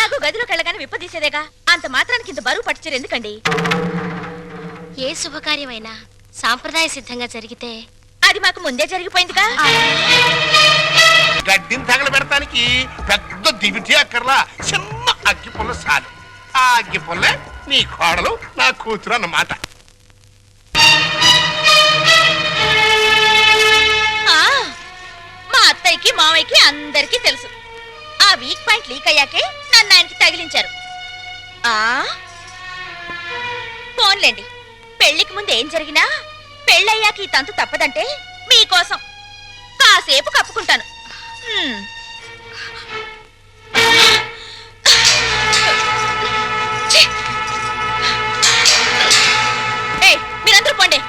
ఎలాగో గదిలోకి వెళ్ళగానే విప్పదీసేదేగా, అంత మాత్రానికి ఇంత బరువు పట్టుచీర ఎందుకండి? ఏ శుభకార్యమైనా సాంప్రదాయ సిద్ధంగా జరిగితే అది మాకు ముందే జరిగిపోయిందిగా. గడ్డిని తగలబెడటానికి పెద్ద దివిటి అక్కర్లా, చిన్న అగ్గి పుల్ల చాలు. ఆ అగ్గి పుల్లే నీ కోడలు నా కూతురు అన్నమాట. మా అత్తయ్యకి మావయ్యకి అందరికీ తెలుసు. ఆ వీక్ పాయింట్ లీక్ అయ్యాకే నన్ను ఆయనకి తగిలించారు. ఫోన్లేండి, పెళ్లికి ముందు ఏం జరిగినా పెళ్ళయ్యాక ఈ తంతు తప్పదంటే మీకోసం కాసేపు కప్పుకుంటాను. మీరందరూ పోండి.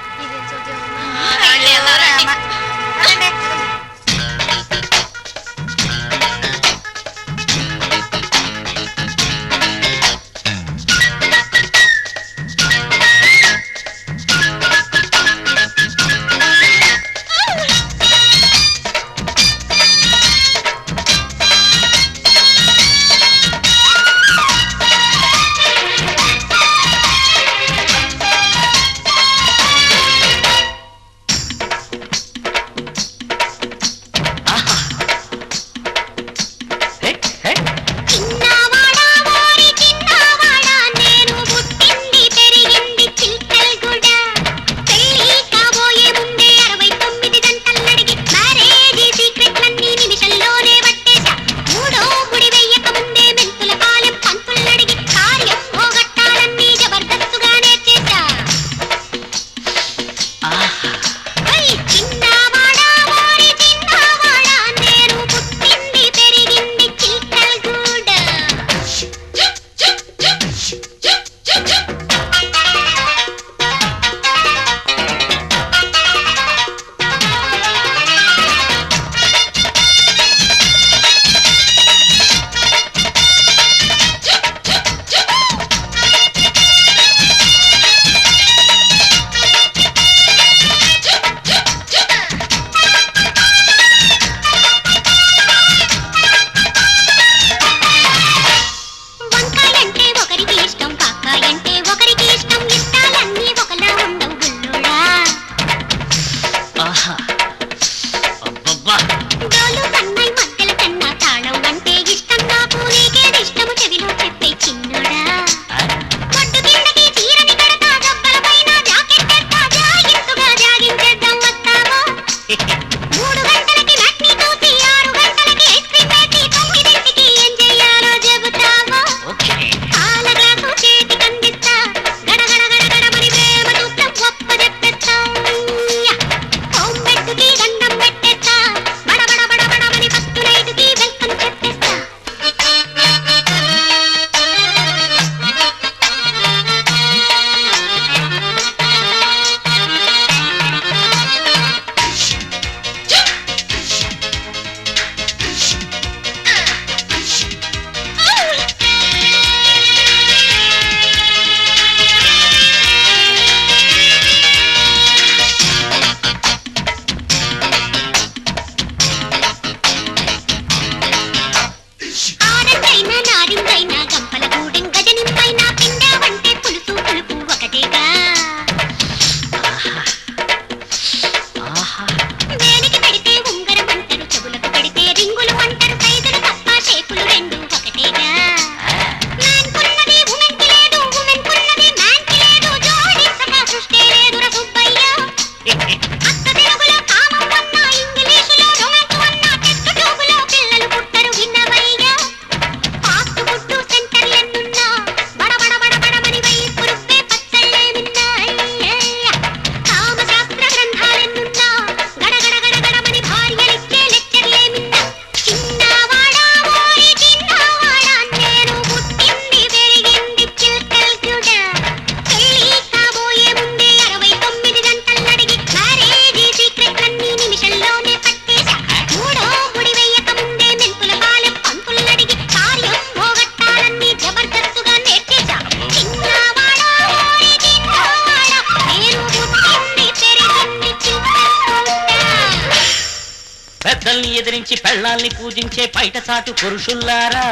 పెద్దల్ని ఎదిరించి పెళ్ళాల్ని పూజించే పైటసాటు పురుషుల్లారా,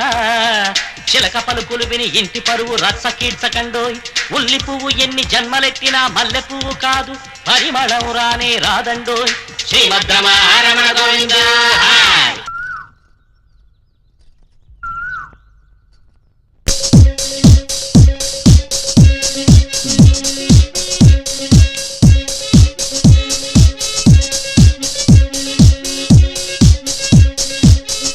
చిలక పలుకులు విని ఇంటి పరువు రచ్చ కీడ్చకండోయ్. ఉల్లి పువ్వు ఎన్ని జన్మలెత్తినా మల్లె పువ్వు కాదు, పరిమళం రానే రాదండోయ్. శ్రీమద్రమణ గోవింద.